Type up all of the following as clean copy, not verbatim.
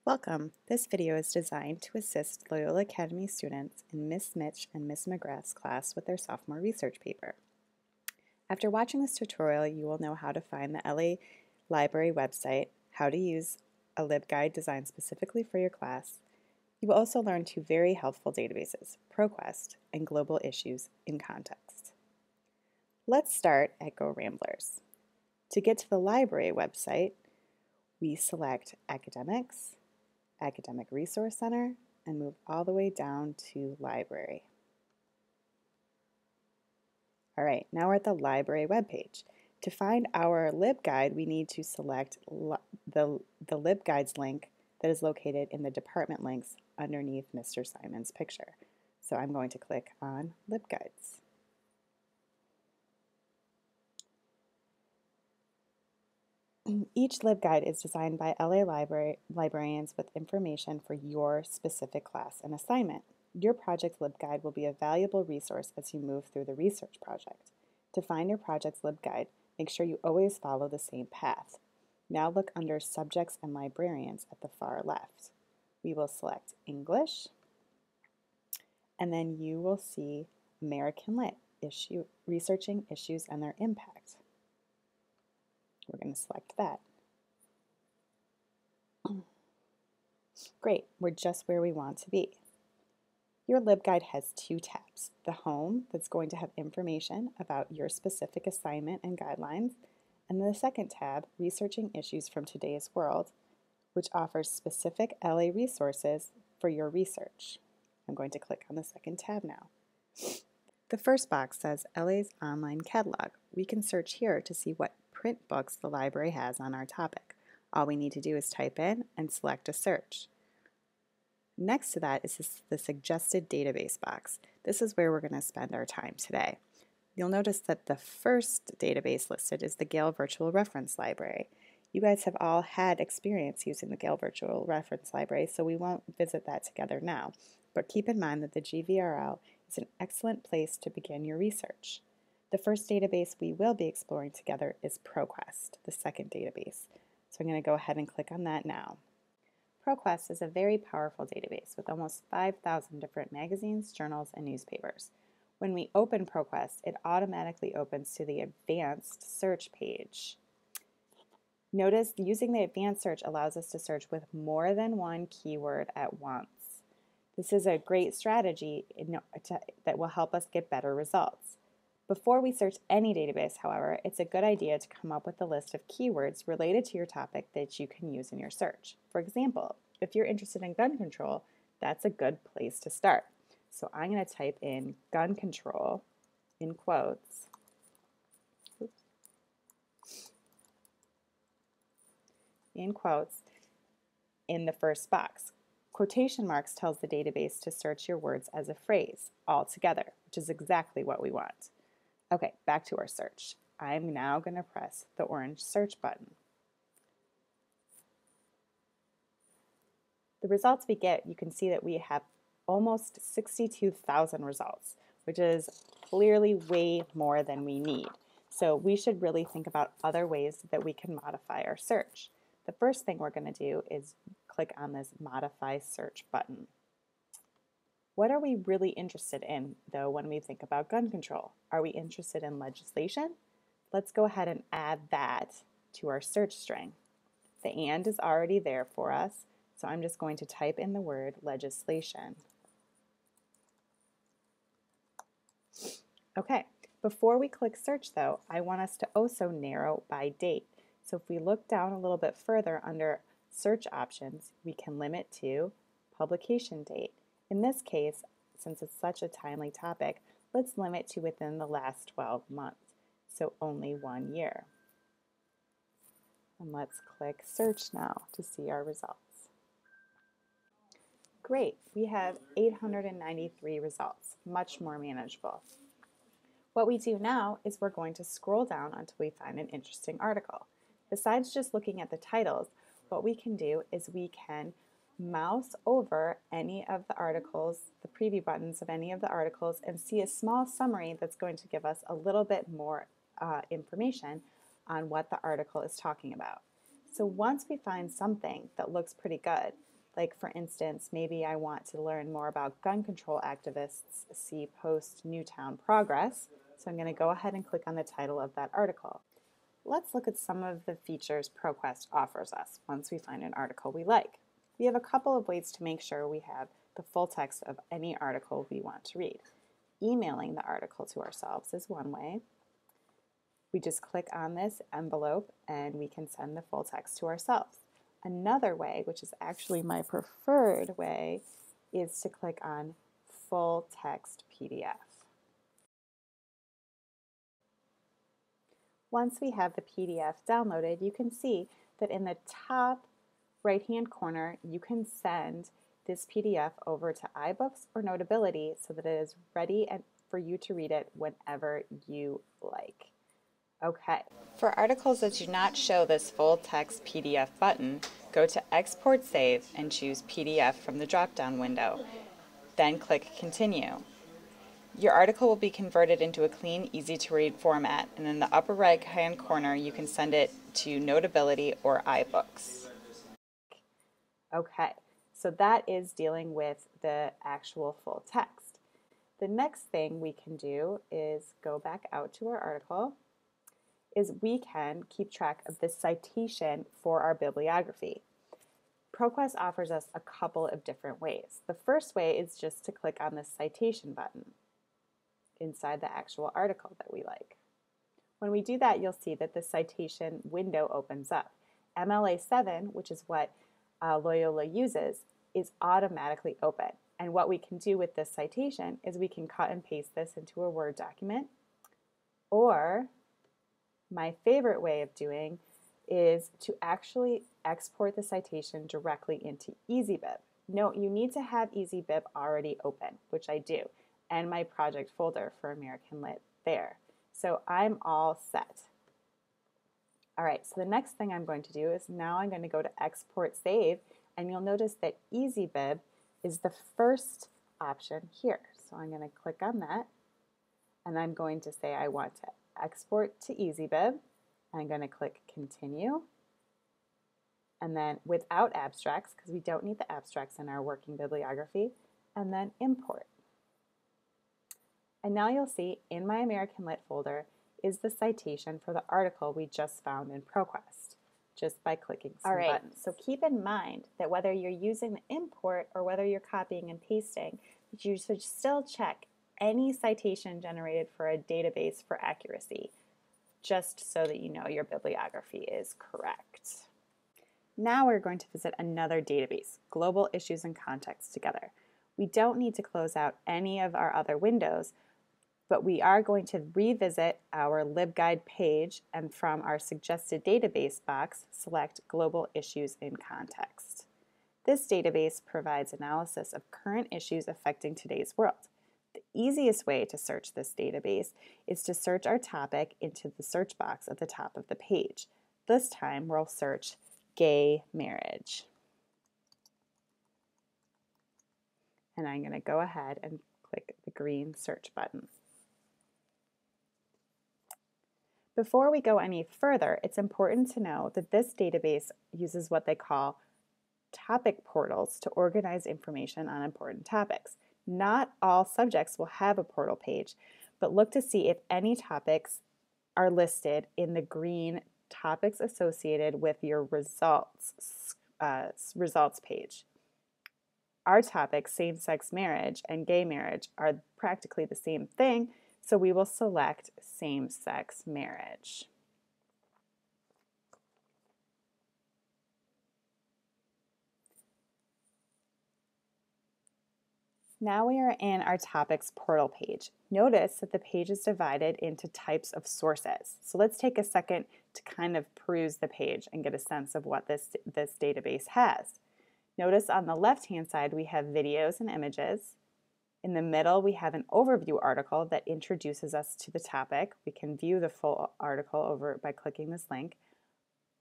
Welcome. This video is designed to assist Loyola Academy students in Ms. Smycz and Ms. McGrath's class with their sophomore research paper. After watching this tutorial, you will know how to find the LA Library website, how to use a LibGuide designed specifically for your class. You will also learn two very helpful databases, ProQuest and Global Issues in Context. Let's start at Go Ramblers. To get to the library website, we select Academics, Academic Resource Center, and move all the way down to Library. All right, now we're at the library webpage. To find our LibGuide, we need to select the LibGuides link that is located in the department links underneath Mr. Simon's picture. So I'm going to click on LibGuides. Each LibGuide is designed by LA librarians with information for your specific class and assignment. Your project's LibGuide will be a valuable resource as you move through the research project. To find your project's LibGuide, make sure you always follow the same path. Now look under Subjects and Librarians at the far left. We will select English, and then you will see American Lit, Researching Issues and Their Impact. We're going to select that. Great, we're just where we want to be. Your LibGuide has two tabs. The Home, that's going to have information about your specific assignment and guidelines, and the second tab, Researching Issues from Today's World, which offers specific LA resources for your research. I'm going to click on the second tab now. The first box says LA's online catalog. We can search here to see what print books the library has on our topic. All we need to do is type in and select a search. Next to that is the suggested database box. This is where we're going to spend our time today. You'll notice that the first database listed is the Gale Virtual Reference Library. You guys have all had experience using the Gale Virtual Reference Library, so we won't visit that together now. But keep in mind that the GVRL is an excellent place to begin your research. The first database we will be exploring together is ProQuest, the second database. So I'm going to go ahead and click on that now. ProQuest is a very powerful database with almost 5,000 different magazines, journals, and newspapers. When we open ProQuest, it automatically opens to the advanced search page. Notice using the advanced search allows us to search with more than one keyword at once. This is a great strategy that will help us get better results. Before we search any database, however, it's a good idea to come up with a list of keywords related to your topic that you can use in your search. For example, if you're interested in gun control, that's a good place to start. So I'm going to type in gun control in quotes. In quotes in the first box. Quotation marks tells the database to search your words as a phrase all together, which is exactly what we want. Okay, back to our search. I'm now going to press the orange search button. The results we get, you can see that we have almost 62,000 results, which is clearly way more than we need. So we should really think about other ways that we can modify our search. The first thing we're going to do is click on this Modify Search button. What are we really interested in, though, when we think about gun control? Are we interested in legislation? Let's go ahead and add that to our search string. The and is already there for us, so I'm just going to type in the word legislation. Okay, before we click search, though, I want us to also narrow by date. So if we look down a little bit further under search options, we can limit to publication date. In this case, since it's such a timely topic, let's limit to within the last 12 months, so only 1 year. And let's click search now to see our results. Great, we have 893 results, much more manageable. What we do now is we're going to scroll down until we find an interesting article. Besides just looking at the titles, what we can do is we can mouse over any of the articles, the preview buttons of any of the articles, and see a small summary that's going to give us a little bit more information on what the article is talking about. So once we find something that looks pretty good, Like for instance, maybe I want to learn more about gun control activists see post Newtown progress. So I'm going to go ahead and click on the title of that article. Let's look at some of the features ProQuest offers us once we find an article we like. We have a couple of ways to make sure we have the full text of any article we want to read. Emailing the article to ourselves is one way. We just click on this envelope and we can send the full text to ourselves. Another way, which is actually my preferred way, is to click on Full Text PDF. Once we have the PDF downloaded, you can see that in the top right-hand corner, you can send this PDF over to iBooks or Notability so that it is ready for you to read it whenever you like. Okay. For articles that do not show this full text PDF button, go to Export Save and choose PDF from the drop-down window. Then click Continue. Your article will be converted into a clean, easy-to-read format, and in the upper right-hand corner, you can send it to Notability or iBooks. Okay, so that is dealing with the actual full text. The next thing we can do is go back out to our article, is we can keep track of the citation for our bibliography. ProQuest offers us a couple of different ways. The first way is just to click on the citation button inside the actual article that we like. When we do that, you'll see that the citation window opens up. MLA 7, which is what Loyola uses, is automatically open. And what we can do with this citation is we can cut and paste this into a Word document, or my favorite way of doing is to actually export the citation directly into EasyBib. Note, you need to have EasyBib already open, which I do, and my project folder for American Lit there. So I'm all set. All right, so the next thing I'm going to do is now I'm going to go to Export Save, and you'll notice that EasyBib is the first option here. So I'm going to click on that, and I'm going to say I want to export to EasyBib. I'm going to click Continue, and then without abstracts, because we don't need the abstracts in our working bibliography, and then Import. And now you'll see in my American Lit folder is the citation for the article we just found in ProQuest, just by clicking some buttons. So keep in mind that whether you're using the import or whether you're copying and pasting, you should still check any citation generated for a database for accuracy, just so that you know your bibliography is correct. Now we're going to visit another database, Global Issues and Context Together. We don't need to close out any of our other windows, but we are going to revisit our LibGuide page, and from our suggested database box, select Global Issues in Context. This database provides analysis of current issues affecting today's world. The easiest way to search this database is to search our topic into the search box at the top of the page. This time we'll search gay marriage. And I'm going to go ahead and click the green search button. Before we go any further, it's important to know that this database uses what they call topic portals to organize information on important topics. Not all subjects will have a portal page, but look to see if any topics are listed in the green topics associated with your results page. Our topics, same-sex marriage and gay marriage, are practically the same thing, so we will select same-sex marriage. Now we are in our topics portal page. Notice that the page is divided into types of sources. So let's take a second to kind of peruse the page and get a sense of what this database has. Notice on the left-hand side we have videos and images. In the middle we have an overview article that introduces us to the topic. We can view the full article over by clicking this link.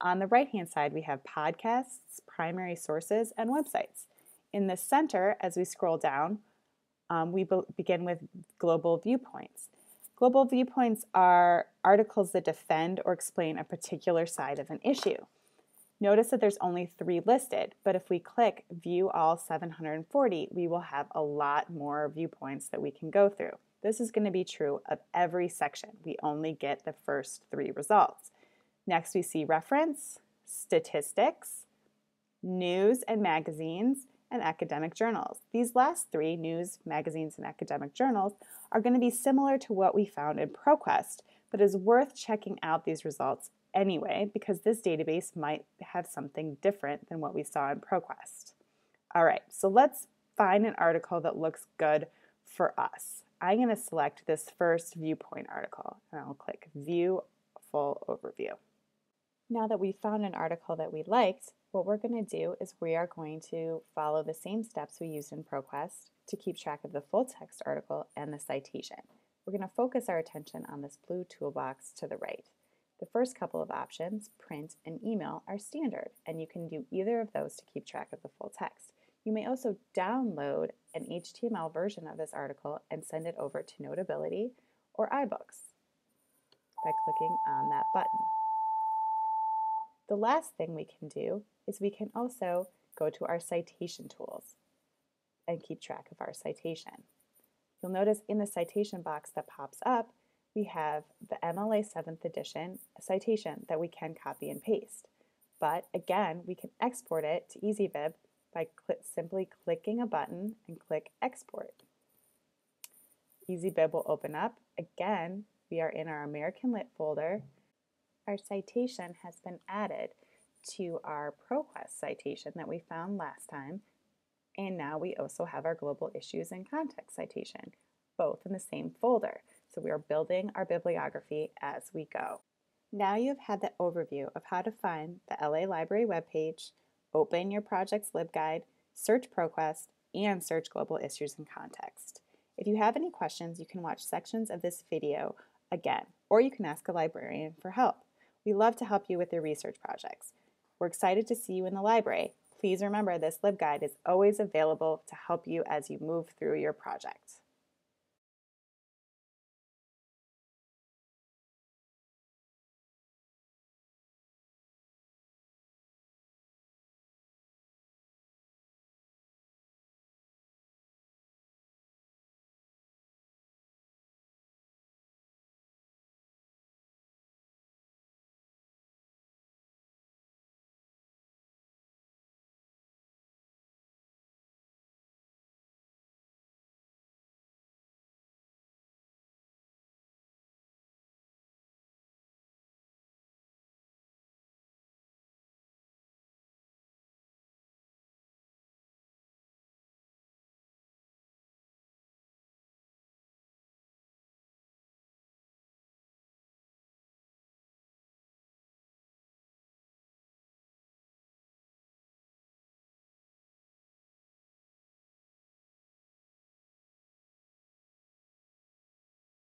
On the right-hand side we have podcasts, primary sources, and websites. In the center, as we scroll down, we begin with global viewpoints. Global viewpoints are articles that defend or explain a particular side of an issue. Notice that there's only 3 listed, but if we click View All 740, we will have a lot more viewpoints that we can go through. This is going to be true of every section. We only get the first 3 results. Next, we see Reference, Statistics, News and Magazines, and Academic Journals. These last 3, News, Magazines, and Academic Journals, are going to be similar to what we found in ProQuest, but it's worth checking out these results anyway because this database might have something different than what we saw in ProQuest. All right, so let's find an article that looks good for us. I'm going to select this first viewpoint article, and I'll click View Full Overview. Now that we've found an article that we liked, what we're going to do is we are going to follow the same steps we used in ProQuest to keep track of the full text article and the citation. We're going to focus our attention on this blue toolbox to the right. The first couple of options, print and email, are standard, and you can do either of those to keep track of the full text. You may also download an HTML version of this article and send it over to Notability or iBooks by clicking on that button. The last thing we can do is we can also go to our citation tools and keep track of our citation. You'll notice in the citation box that pops up, we have the MLA 7th edition citation that we can copy and paste. But again, we can export it to EasyBib by simply clicking a button and click Export. EasyBib will open up. Again, we are in our American Lit folder. Our citation has been added to our ProQuest citation that we found last time, and now we also have our Global Issues and Context citation, both in the same folder. So we are building our bibliography as we go. Now you've had the overview of how to find the LA Library webpage, open your project's LibGuide, search ProQuest, and search Global Issues and Context. If you have any questions, you can watch sections of this video again, or you can ask a librarian for help. We love to help you with your research projects. We're excited to see you in the library. Please remember this LibGuide is always available to help you as you move through your project.